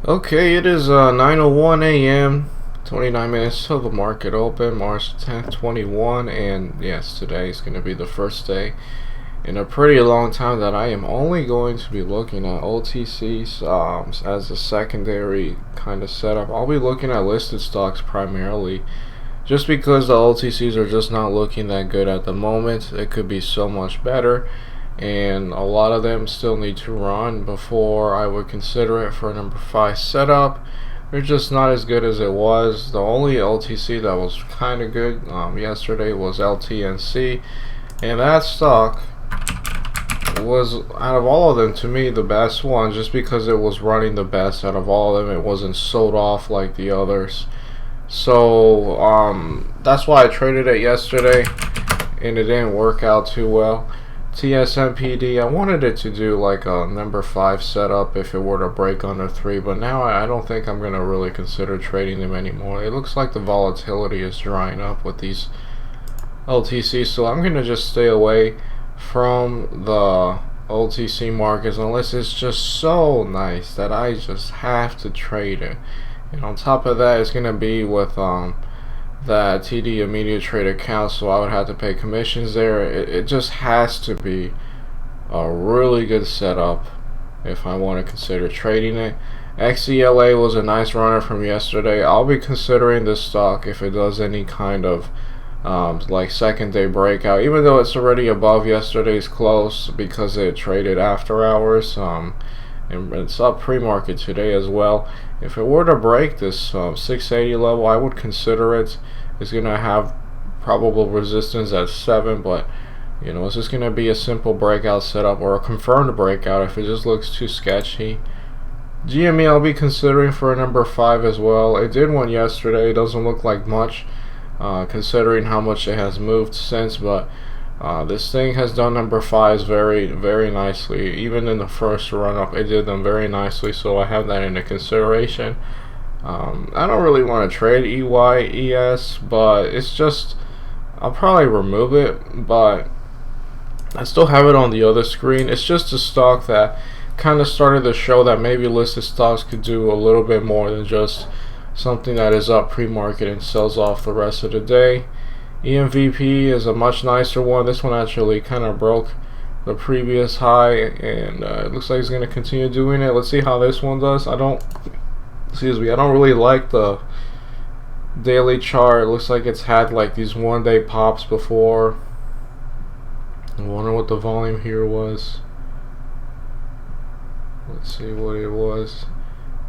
Okay, it is 9:01 a.m. 29 minutes till the market open, March 10th, 21, and yes, today is going to be the first day in a pretty long time that I am only going to be looking at OTCs as a secondary kind of setup. I'll be looking at listed stocks primarily, just because the OTCs are just not looking that good at the moment. It could be so much better, and a lot of them still need to run before I would consider it for a number 5 setup. They're just not as good as it was. The only LTC that was kind of good yesterday was LTNC, and that stock was, out of all of them, to me the best one, just because it was running the best out of all of them. It wasn't sold off like the others, so that's why I traded it yesterday, and it didn't work out too well. TSMPD, I wanted it to do like a number 5 setup if it were to break under 3, but now I don't think I'm going to really consider trading them anymore. It looks like the volatility is drying up with these LTCs, so I'm going to just stay away from the OTC markets unless it's just so nice that I just have to trade it. And on top of that, it's going to be with that TD immediate trade account, so I would have to pay commissions there. It just has to be a really good setup if I want to consider trading it. XELA was a nice runner from yesterday. I'll be considering this stock if it does any kind of like second day breakout, even though it's already above yesterday's close because it traded after hours, and it's up pre-market today as well. If it were to break this 680 level, I would consider it. It's going to have probable resistance at 7, but you know, it's just going to be a simple breakout setup or a confirmed breakout if it just looks too sketchy. GME I'll be considering for a number 5 as well. It did one yesterday. It doesn't look like much considering how much it has moved since, but this thing has done number 5s very nicely. Even in the first run up, it did them very nicely, so I have that into consideration. I don't really want to trade EYES, but it's just, I'll probably remove it, but I still have it on the other screen. It's just a stock that kind of started to show that maybe listed stocks could do a little bit more than just something that is up pre-market and sells off the rest of the day. ENVB is a much nicer one. This one actually kind of broke the previous high, and it looks like it's going to continue doing it. Let's see how this one does. I don't really like the daily chart. It looks like it's had like these one-day pops before. I wonder what the volume here was. Let's see what it was.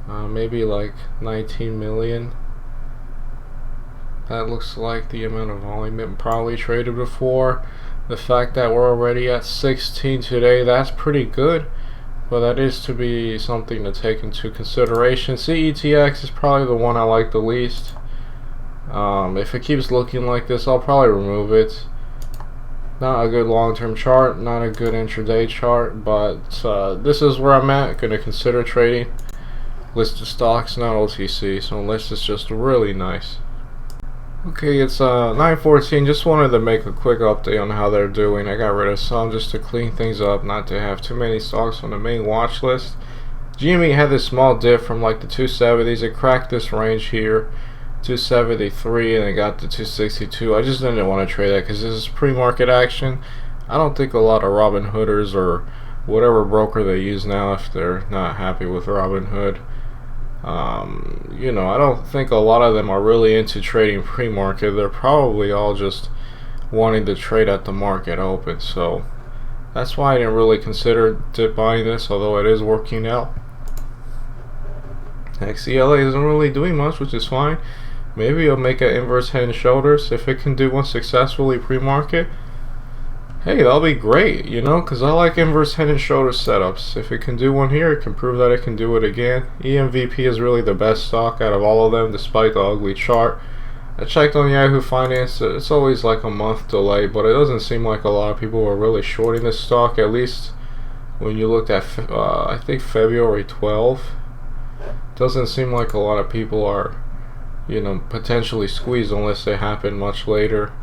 Maybe like 19 million. That looks like the amount of volume it probably traded before. The fact that we're already at 16 today, that's pretty good, but that is to be something to take into consideration. CETX is probably the one I like the least. If it keeps looking like this, I'll probably remove it. Not a good long-term chart, not a good intraday chart, but this is where I'm at. Going to consider trading listed stocks, not OTC, so unless it's just really nice. Okay, it's 9:14. Just wanted to make a quick update on how they're doing. I got rid of some just to clean things up, not to have too many stocks on the main watch list. GME had this small dip from like the 270s. It cracked this range here, 273, and it got to 262. I just didn't want to trade that because this is pre-market action. I don't think a lot of Robin Hooders or whatever broker they use now, if they're not happy with Robin Hood, you know, I don't think a lot of them are really into trading pre-market. They're probably all just wanting to trade at the market open, so that's why I didn't really consider buying this, although it is working out. XELA isn't really doing much, which is fine. Maybe I'll make an inverse head and shoulders if it can do one successfully pre-market. Hey, that'll be great, you know, because I like inverse head and shoulder setups. If it can do one here, it can prove that it can do it again. ENVB is really the best stock out of all of them, despite the ugly chart. I checked on Yahoo Finance. It's always like a month delay, but it doesn't seem like a lot of people are really shorting this stock, at least when you looked at, I think, February 12th. Doesn't seem like a lot of people are, you know, potentially squeezed unless they happen much later.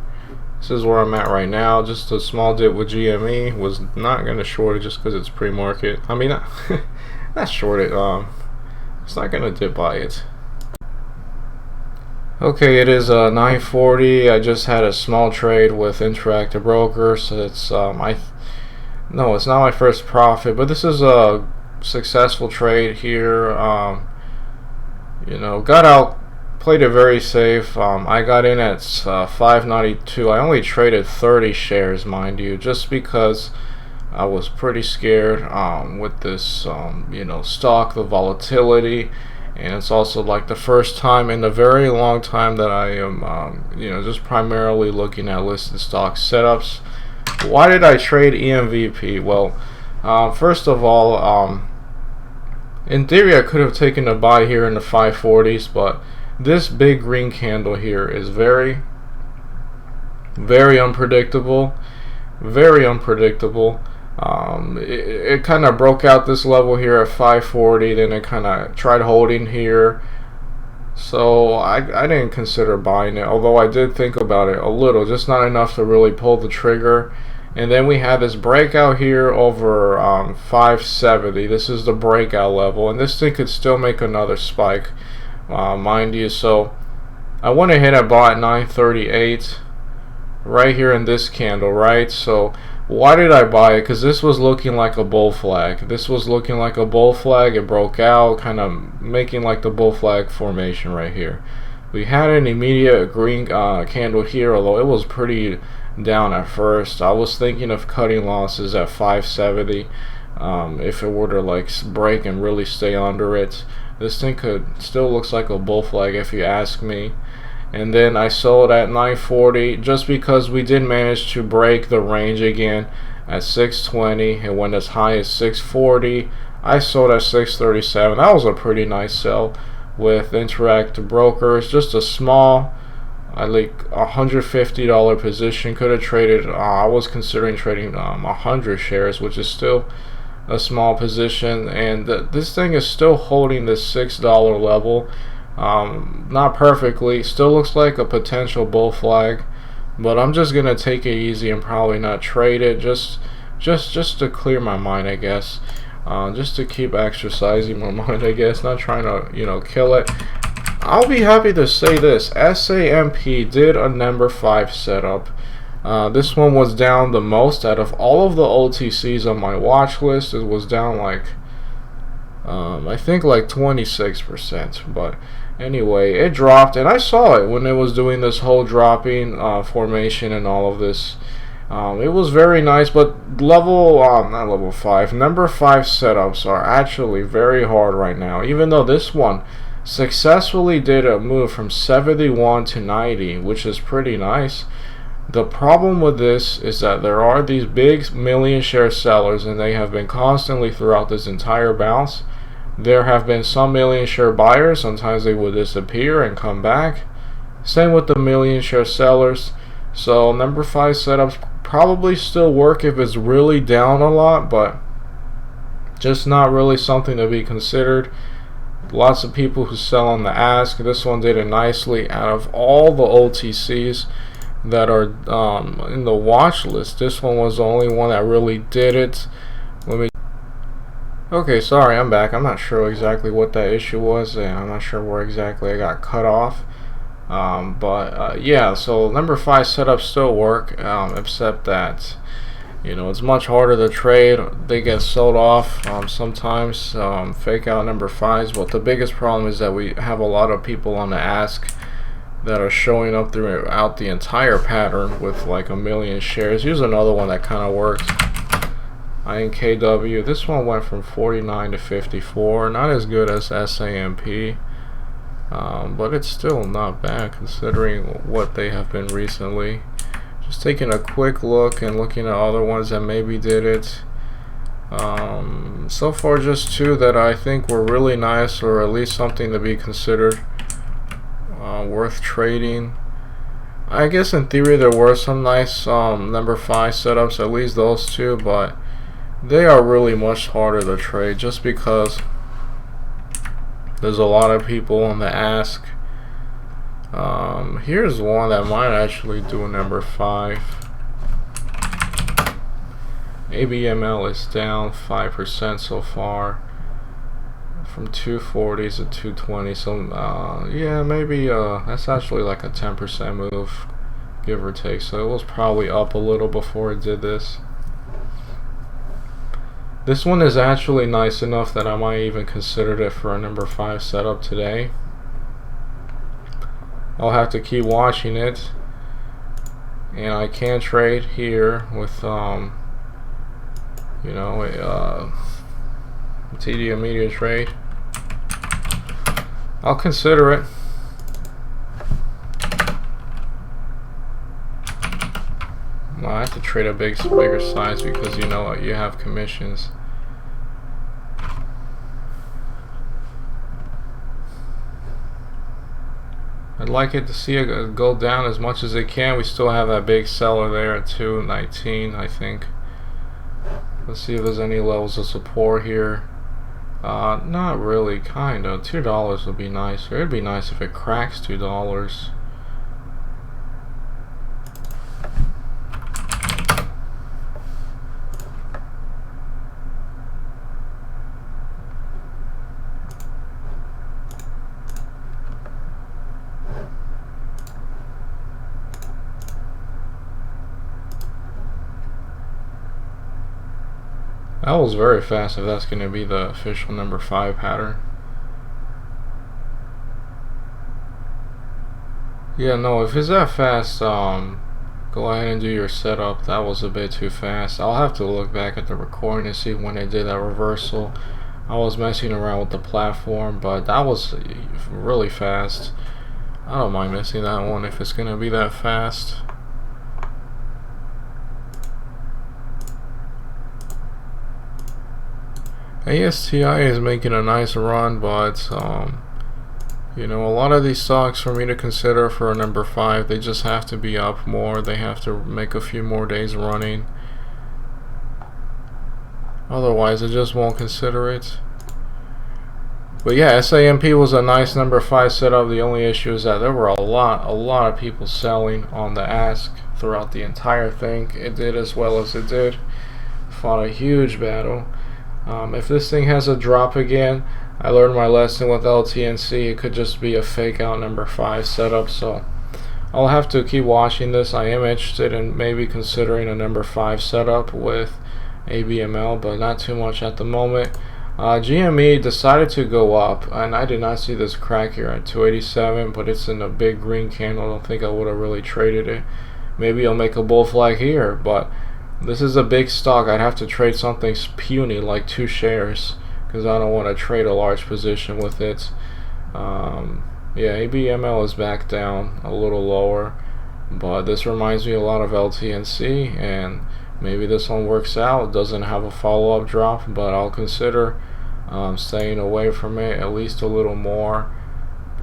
This is where I'm at right now. Just a small dip with GME. Was not going to short it just because it's pre-market. I mean, not short it. It's not gonna dip by it. Okay, it is 9:40. I just had a small trade with Interactive Brokers. So it's no, it's not my first profit, but this is a successful trade here. You know, got out, played it very safe. I got in at 5.92. I only traded 30 shares, mind you, just because I was pretty scared with this, you know, stock, the volatility, and it's also like the first time in a very long time that I am, you know, just primarily looking at listed stock setups. Why did I trade ENVP? Well, first of all, in theory, I could have taken a buy here in the 540s, but this big green candle here is very, very unpredictable. Very unpredictable. It kind of broke out this level here at 540, then it kind of tried holding here. So I didn't consider buying it, although I did think about it a little, just not enough to really pull the trigger. And then we had this breakout here over 570. This is the breakout level, and this thing could still make another spike, mind you. So I went ahead and bought 938 right here in this candle, right? So why did I buy it? Because this was looking like a bull flag. This was looking like a bull flag. It broke out, kind of making like the bull flag formation right here. We had an immediate green candle here, although it was pretty down at first. I was thinking of cutting losses at 570 if it were to like break and really stay under it. This thing could still looks like a bull flag if you ask me. And then I sold at 940 just because we did manage to break the range again at 620. It went as high as 640. I sold at 637. That was a pretty nice sell with Interactive Brokers. Just a small, like $150 position. Could have traded, I was considering trading 100 shares, which is still a small position. And this thing is still holding this $6 level. Not perfectly, still looks like a potential bull flag, but I'm just gonna take it easy and probably not trade it, just to clear my mind, I guess, just to keep exercising my mind, I guess, not trying to, you know, kill it. I'll be happy to say this: SAMP did a number 5 setup. This one was down the most out of all of the OTCs on my watch list. It was down like I think like 26%, but anyway, it dropped, and I saw it when it was doing this whole dropping formation and all of this. It was very nice, but level, not level 5, number 5 setups are actually very hard right now, even though this one successfully did a move from 71 to 90, which is pretty nice. The problem with this is that there are these big million share sellers, and they have been constantly throughout this entire bounce. There have been some million share buyers. Sometimes they will disappear and come back. Same with the million share sellers. So number 5 setups probably still work if it's really down a lot, but just not really something to be considered. Lots of people who sell on the ask. This one did it nicely. Out of all the OTCs that are in the watch list, this one was the only one that really did it. Okay, sorry, I'm back. I'm not sure exactly what that issue was, and I'm not sure where exactly I got cut off. Yeah, so number 5 setups still work, except that, you know, it's much harder to trade. They get sold off sometimes, fake out number 5s. But the biggest problem is that we have a lot of people on the ask that are showing up throughout the entire pattern with like a million shares. Here's another one that kind of works. INKW. This one went from 49 to 54. Not as good as SAMP, but it's still not bad considering what they have been recently. Just taking a quick look and looking at other ones that maybe did it. So far, just 2 that I think were really nice, or at least something to be considered worth trading. I guess in theory there were some nice number 5 setups, at least those 2, but they are really much harder to trade just because there's a lot of people on the ask. Here's one that might actually do number 5. ABML is down 5% so far from 240s to 220. So yeah, maybe that's actually like a 10% move, give or take. So it was probably up a little before it did this. This one is actually nice enough that I might even consider it for a number 5 setup today. I'll have to keep watching it, and I can trade here with you know, a TD immediate trade. I'll consider it. Well, I have to trade a bigger size because you know what, you have commissions. I'd like it to see it go down as much as it can. We still have that big seller there at 219, I think. Let's see if there's any levels of support here. Not really, kinda. $2 would be nice. It'd be nice if it cracks $2. That was very fast if that's going to be the official number 5 pattern. Yeah, no, if it's that fast, go ahead and do your setup. That was a bit too fast. I'll have to look back at the recording to see when they did that reversal. I was messing around with the platform, but that was really fast. I don't mind missing that one if it's going to be that fast. ASTI is making a nice run, but you know, a lot of these stocks for me to consider for a number 5, they just have to be up more. They have to make a few more days running. Otherwise, I just won't consider it. But yeah, SAMP was a nice number 5 setup. The only issue is that there were a lot of people selling on the ask throughout the entire thing. It did as well as it did. Fought a huge battle. If this thing has a drop again, I learned my lesson with LTNC. It could just be a fake out number 5 setup, so I'll have to keep watching this. I am interested in maybe considering a number 5 setup with ABML, but not too much at the moment. GME decided to go up, and I did not see this crack here at 287, but it's in a big green candle. I don't think I would have really traded it. Maybe I'll make a bull flag here, but this is a big stock. I'd have to trade something puny like 2 shares because I don't want to trade a large position with it. Yeah, ABML is back down a little lower, but this reminds me a lot of LTNC, and maybe this one works out. It doesn't have a follow-up drop, but I'll consider staying away from it at least a little more,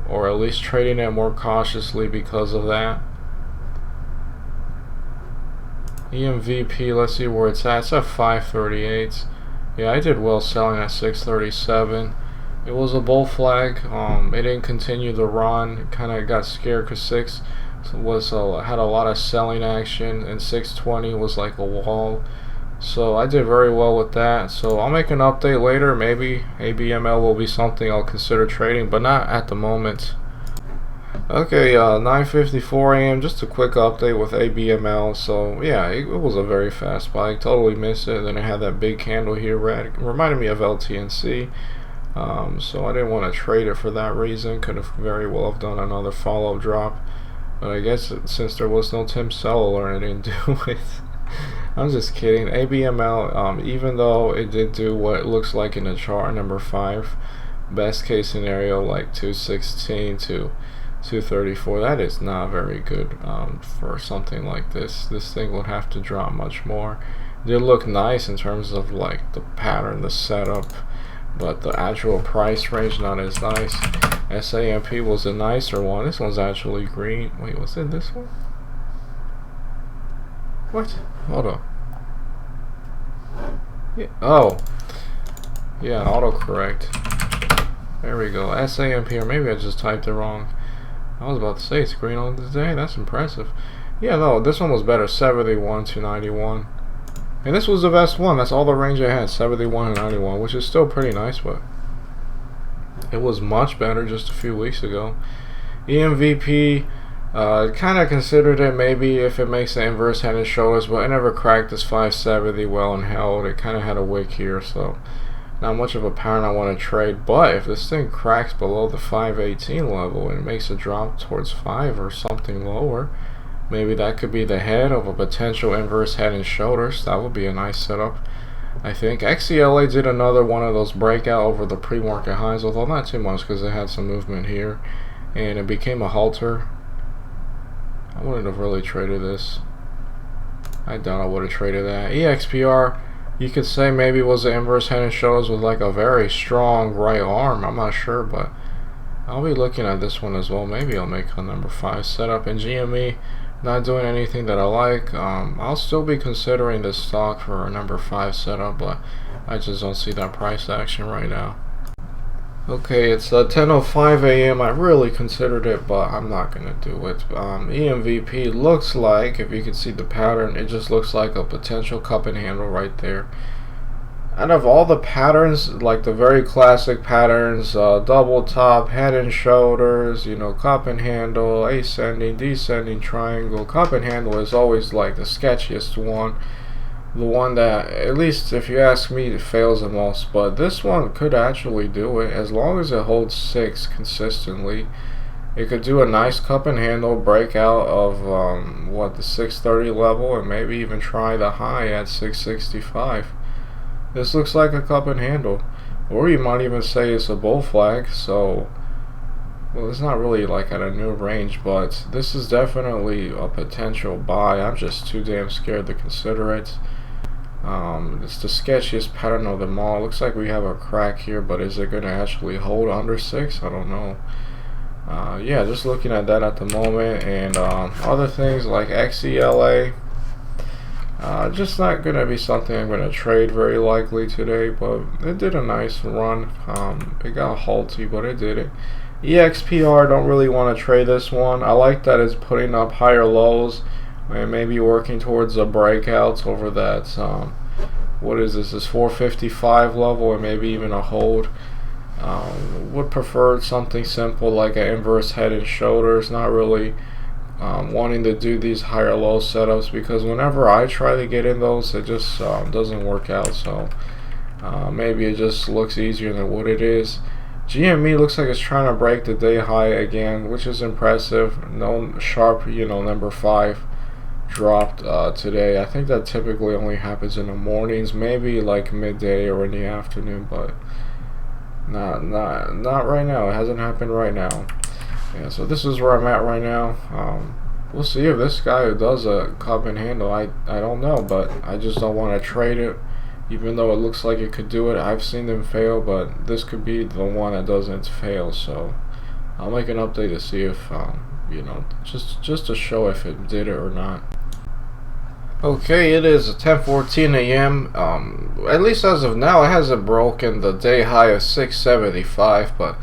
or at least trading it more cautiously because of that. ENVP, let's see where it's at. It's at 538. Yeah, I did well selling at 637. It was a bull flag. It didn't continue the run. It kind of got scared because 6 was had a lot of selling action, and 620 was like a wall. So I did very well with that. So I'll make an update later. Maybe ABML will be something I'll consider trading, but not at the moment. Okay, 9:54 a.m. Just a quick update with ABML. So yeah, it was a very fast spike. Totally missed it. Then it had that big candle here. Reminded me of LTNC. So I didn't want to trade it for that reason. Could have very well have done another follow-up drop. But I guess since there was no Tim Seller, I didn't do it. I'm just kidding. ABML, even though it did do what it looks like in the chart, number 5, best case scenario like 216 to 234, that is not very good for something like this. This thing would have to drop much more. It did look nice in terms of like the pattern, the setup, but the actual price range not as nice. SAMP was a nicer one. This one's actually green. Wait, was it this one? What? Hold on. Yeah. Oh. Yeah, autocorrect. There we go. SAMP, or maybe I just typed it wrong. I was about to say it's green all day. That's impressive. Yeah, no, this one was better. 71 to 91. And this was the best one. That's all the range I had. 71 and 91, which is still pretty nice, but It was much better just a few weeks ago. ENVP, kind of considered it maybe if it makes the inverse head and shoulders, but it never cracked this 570 well and held. It kind of had a wick here, so not much of a pattern I want to trade. But if this thing cracks below the 518 level and it makes a drop towards 5 or something lower, maybe that could be the head of a potential inverse head and shoulders. That would be a nice setup, I think. XCLA did another one of those breakout over the pre-market highs, although not too much because it had some movement here, and it became a halter. I wouldn't have really traded this. I doubt I would have traded that. EXPR, you could say maybe was the inverse head and shoulders with like a very strong right arm. I'm not sure, but I'll be looking at this one as well. Maybe I'll make a number 5 setup. In GME, not doing anything that I like. I'll still be considering this stock for a number 5 setup, but I just don't see that price action right now. Okay, it's 10:05 a.m. I really considered it, but I'm not gonna do it. ENVP looks like, if you can see the pattern, it just looks like a potential cup and handle right there. Out of all the patterns, like the very classic patterns, double top, head and shoulders, you know, cup and handle, ascending, descending triangle, cup and handle is always like the sketchiest one. The one that, at least if you ask me, fails the most. But this one could actually do it as long as it holds 6 consistently. It could do a nice cup and handle breakout of the 630 level, and maybe even try the high at 665. This looks like a cup and handle, or you might even say it's a bull flag. So, well, it's not really like at a new range, but this is definitely a potential buy. I'm just too damn scared to consider it. It's the sketchiest pattern of them all. Looks like we have a crack here, but is it going to actually hold under 6? I don't know. Yeah, just looking at that at the moment, and other things like XELA. Just not going to be something I'm going to trade very likely today, but it did a nice run. It got halty, but it did it. EXPR, don't really want to trade this one. I like that it's putting up higher lows and maybe working towards the breakouts over that, what is this 455 level, and maybe even a hold. Would prefer something simple like an inverse head and shoulders, not really wanting to do these higher low setups, because whenever I try to get in those, it just doesn't work out. So maybe it just looks easier than what it is. GME looks like it's trying to break the day high again, which is impressive. No sharp, number 5 dropped today. I think that typically only happens in the mornings, maybe like midday or in the afternoon, but not right now. It hasn't happened right now. Yeah, so this is where I'm at right now. We'll see if this guy does a cup and handle. I don't know, but I just don't want to trade it, even though it looks like it could do it. I've seen them fail, but this could be the one that doesn't fail. So I'll make an update to see if just to show if it did it or not. Okay, it is 10:14 a.m. At least as of now, it hasn't broken the day high of 675, but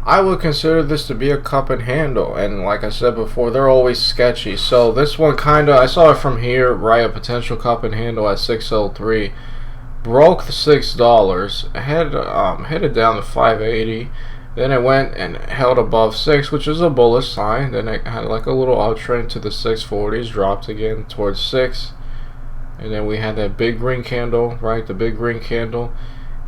I would consider this to be a cup and handle, and like I said before, they're always sketchy. So this one I saw it from here, right? A potential cup and handle at 603, broke the $6, headed down to 580. Then it went and held above 6, which is a bullish sign. Then it had like a little uptrend to the 640s, dropped again towards 6, and then we had that big green candle, right? The big green candle.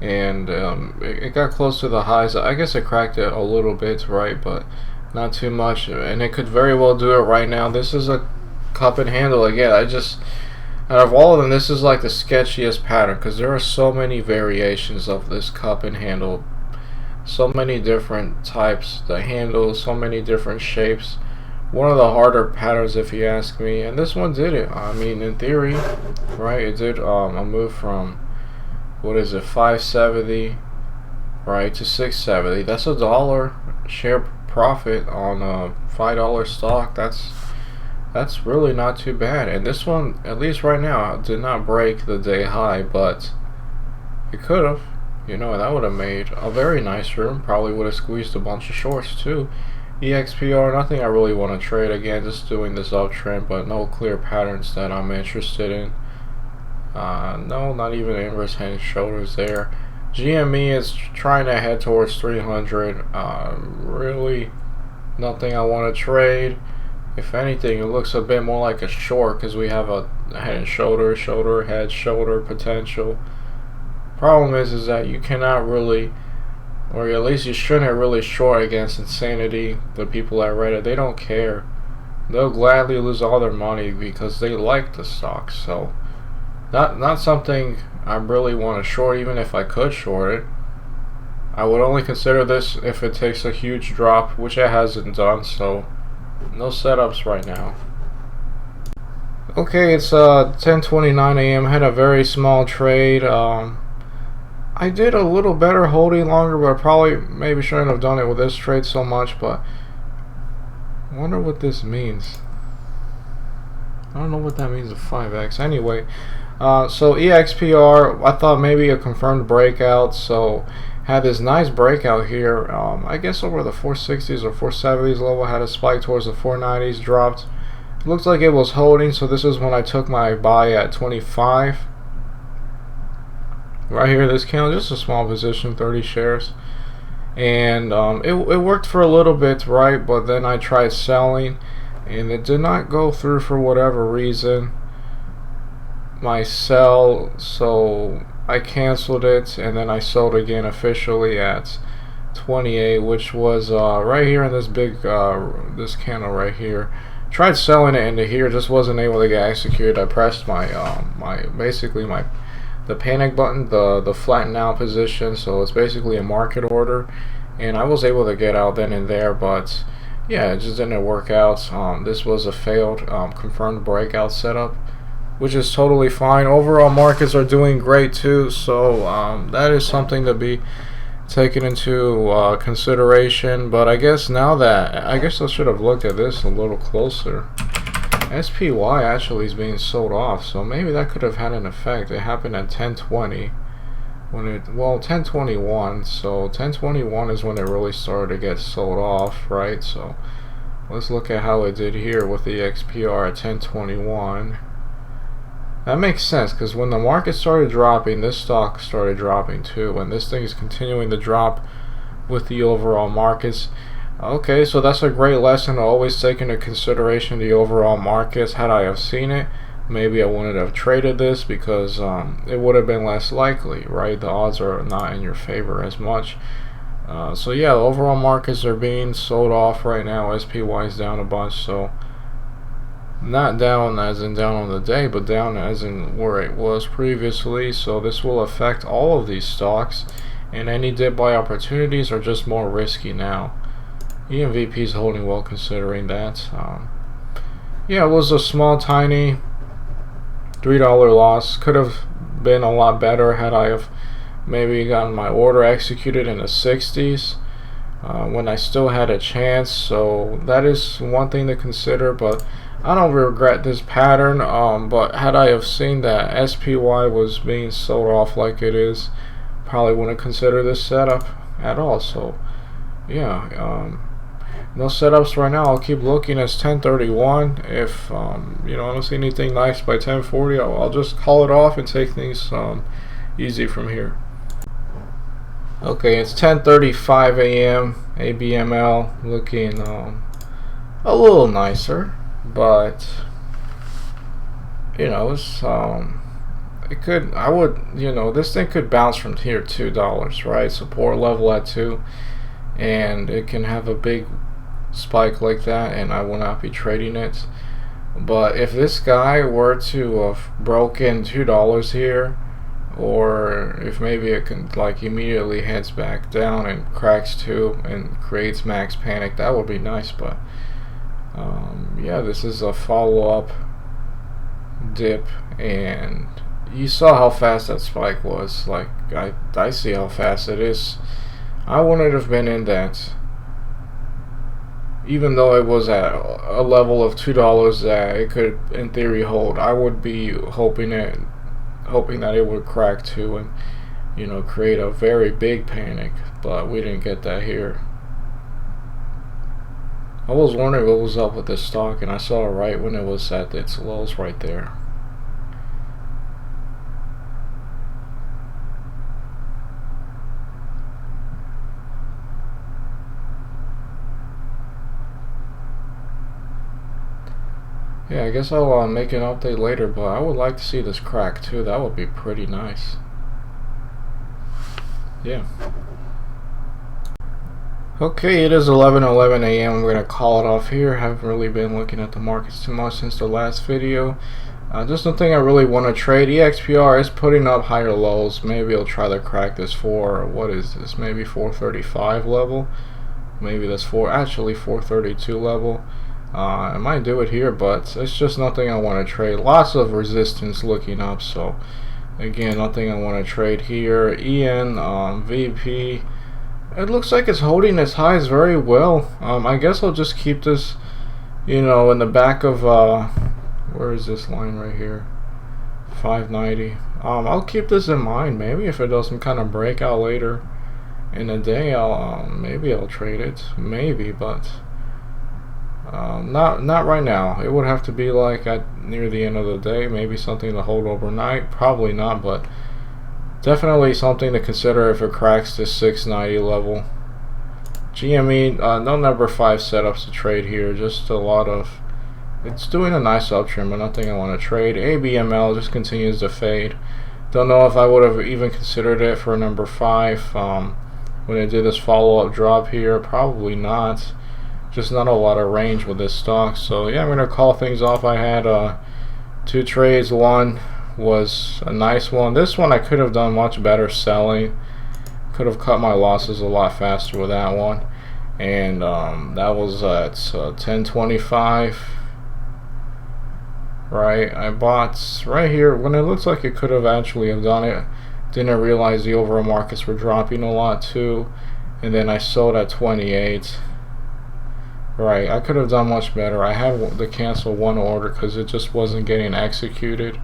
And it got close to the highs. I guess it cracked it a little bit, right, but not too much, and it could very well do it right now. This is a cup and handle again. Out of all of them, this is like the sketchiest pattern, because there are so many variations of this cup and handle, so many different types, the handles, so many different shapes. One of the harder patterns, if you ask me, and this one did it. I mean, in theory, right, it did a move from, what is it, 570 right to 670. That's $1 share profit on a $5 stock. That's really not too bad. And this one, at least right now, did not break the day high, but it could have, and that would have made a very nice room. Probably would have squeezed a bunch of shorts too. EXPR, nothing I really want to trade. Again, just doing this uptrend, but no clear patterns that I'm interested in. No, not even inverse head and shoulders there. GME is trying to head towards 300. Really nothing I want to trade. If anything, it looks a bit more like a short because we have a head and shoulder, shoulder, head, shoulder potential. Problem is that you cannot really, or at least you shouldn't really short against insanity. The people at Reddit, they don't care. They'll gladly lose all their money because they like the stock. So not something I really want to short. Even if I could short it, I would only consider this if it takes a huge drop, which it hasn't done. So no setups right now. Okay, it's 10:29 a.m. Had a very small trade. I did a little better holding longer, but I probably maybe shouldn't have done it with this trade so much. But I wonder what this means. I don't know what that means of 5x. Anyway, so EXPR, I thought maybe a confirmed breakout. So had this nice breakout here. I guess over the 460s or 470s level. Had a spike towards the 490s. Dropped. It looks like it was holding. So this is when I took my buy at 25. Right here, this candle, just a small position, 30 shares. And it worked for a little bit, right? But then I tried selling and it did not go through for whatever reason. My sell, so I canceled it and then I sold again officially at 28, which was right here in this big this candle right here. Tried selling it into here, just wasn't able to get executed. I pressed my the panic button, the flatten out position, so it's basically a market order, and I was able to get out then and there, but yeah, it just didn't work out. This was a failed confirmed breakout setup, which is totally fine. Overall markets are doing great too, so that is something to be taken into consideration. But I guess now that I should have looked at this a little closer. SPY actually is being sold off, so maybe that could have had an effect. It happened at 10:20 when it, well, 10:21, so 10:21 is when it really started to get sold off, right? So let's look at how it did here with the EXPR at 10:21. That makes sense because when the market started dropping, this stock started dropping too, and this thing is continuing to drop with the overall markets. Okay, so that's a great lesson to always take into consideration the overall markets. Had I have seen it, maybe I wouldn't have traded this because it would have been less likely, right? The odds are not in your favor as much. So yeah, the overall markets are being sold off right now. SPY is down a bunch, so not down as in down on the day, but down as in where it was previously. So this will affect all of these stocks, and any dip buy opportunities are just more risky now. ENVP is holding well considering that. Yeah, it was a small, tiny $3 loss. Could have been a lot better had I have maybe gotten my order executed in the 60s when I still had a chance. So that is one thing to consider, but I don't regret this pattern. But had I have seen that SPY was being sold off like it is, probably wouldn't consider this setup at all. So yeah, no setups right now. I'll keep looking. It's 10:31. If you know, I don't see anything nice by 10:40, I'll just call it off and take things easy from here. Okay, it's 10:35 a.m. ABML looking a little nicer, but you know, it's it could, I would, you know, this thing could bounce from here $2, right? Support level at 2, and it can have a big spike like that, and I will not be trading it. But if this guy were to have broken $2 here, or if maybe it can like immediately heads back down and cracks 2 and creates max panic, that would be nice. But yeah, this is a follow-up dip, and you saw how fast that spike was. Like I see how fast it is. I wouldn't have been in that, even though it was at a level of $2 that it could in theory hold. I would be hoping that it would crack 2 and, you know, create a very big panic, but we didn't get that here. I was wondering what was up with this stock, and I saw it right when it was at its lows right there. Yeah, I guess I'll make an update later, but I would like to see this crack too. That would be pretty nice. Yeah. Okay, it is 11:11 a.m. I'm going to call it off here. Haven't really been looking at the markets too much since the last video. Just the thing I really want to trade. EXPR is putting up higher lows. Maybe I'll try to crack this for, what is this? Maybe 435 level. Maybe that's actually 432 level. I might do it here, but it's just nothing I want to trade. Lots of resistance looking up, so again, nothing I want to trade here. ENVB, it looks like it's holding its highs very well. I guess I'll just keep this, in the back of where is this line right here? 590. I'll keep this in mind. Maybe if it does some kind of breakout later in the day, maybe I'll trade it. Maybe, but not right now. It would have to be like near the end of the day. Maybe something to hold overnight. Probably not, but definitely something to consider if it cracks this 690 level. GME, no number 5 setups to trade here. Just a lot of. It's doing a nice uptrend, but nothing I want to trade. ABML just continues to fade. Don't know if I would have even considered it for number 5 when it did this follow-up drop here. Probably not. Just not a lot of range with this stock. So yeah, I'm gonna call things off. I had 2 trades. One was a nice one. This one I could have done much better selling. Could have cut my losses a lot faster with that one. And that was at 10.25. Right, I bought right here when it looks like it could have actually have done it. Didn't realize the overall markets were dropping a lot too, and then I sold at 28. Right, I could have done much better. I had to cancel one order because it just wasn't getting executed.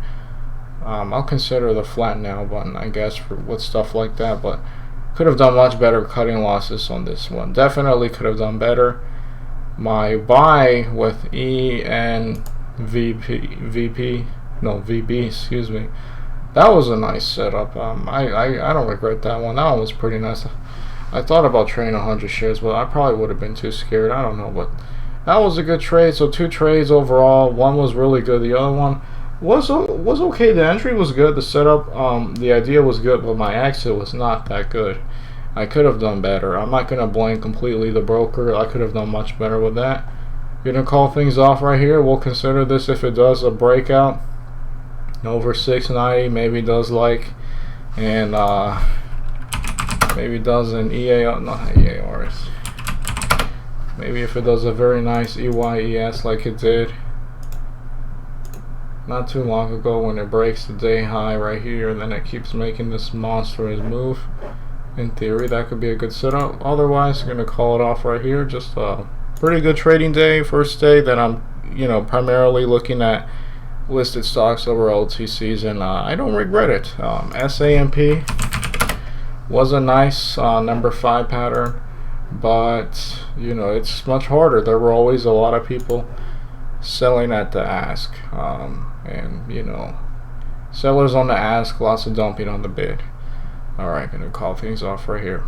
I'll consider the flat now button, I guess, with stuff like that, but could have done much better cutting losses on this one. Definitely could have done better. My buy with VB, excuse me. That was a nice setup. I don't regret that one. That one was pretty nice. I thought about trading 100 shares, but I probably would have been too scared. I don't know, but that was a good trade. So 2 trades overall. One was really good. The other one was okay. The entry was good. The setup, the idea was good, but my exit was not that good. I could have done better. I'm not gonna blame completely the broker. I could have done much better with that. Gonna call things off right here. We'll consider this if it does a breakout over 690. Maybe does and maybe does an EAR, not EARs. Maybe if it does a very nice EYES like it did not too long ago when it breaks the day high right here, and then it keeps making this monstrous move. In theory, that could be a good setup. Otherwise, I'm gonna call it off right here. Just a pretty good trading day, first day that I'm, primarily looking at listed stocks over OTCs, and I don't regret it. SAMP was a nice number 5 pattern, but it's much harder. There were always a lot of people selling at the ask, and sellers on the ask, lots of dumping on the bid. Alright, gonna call things off right here.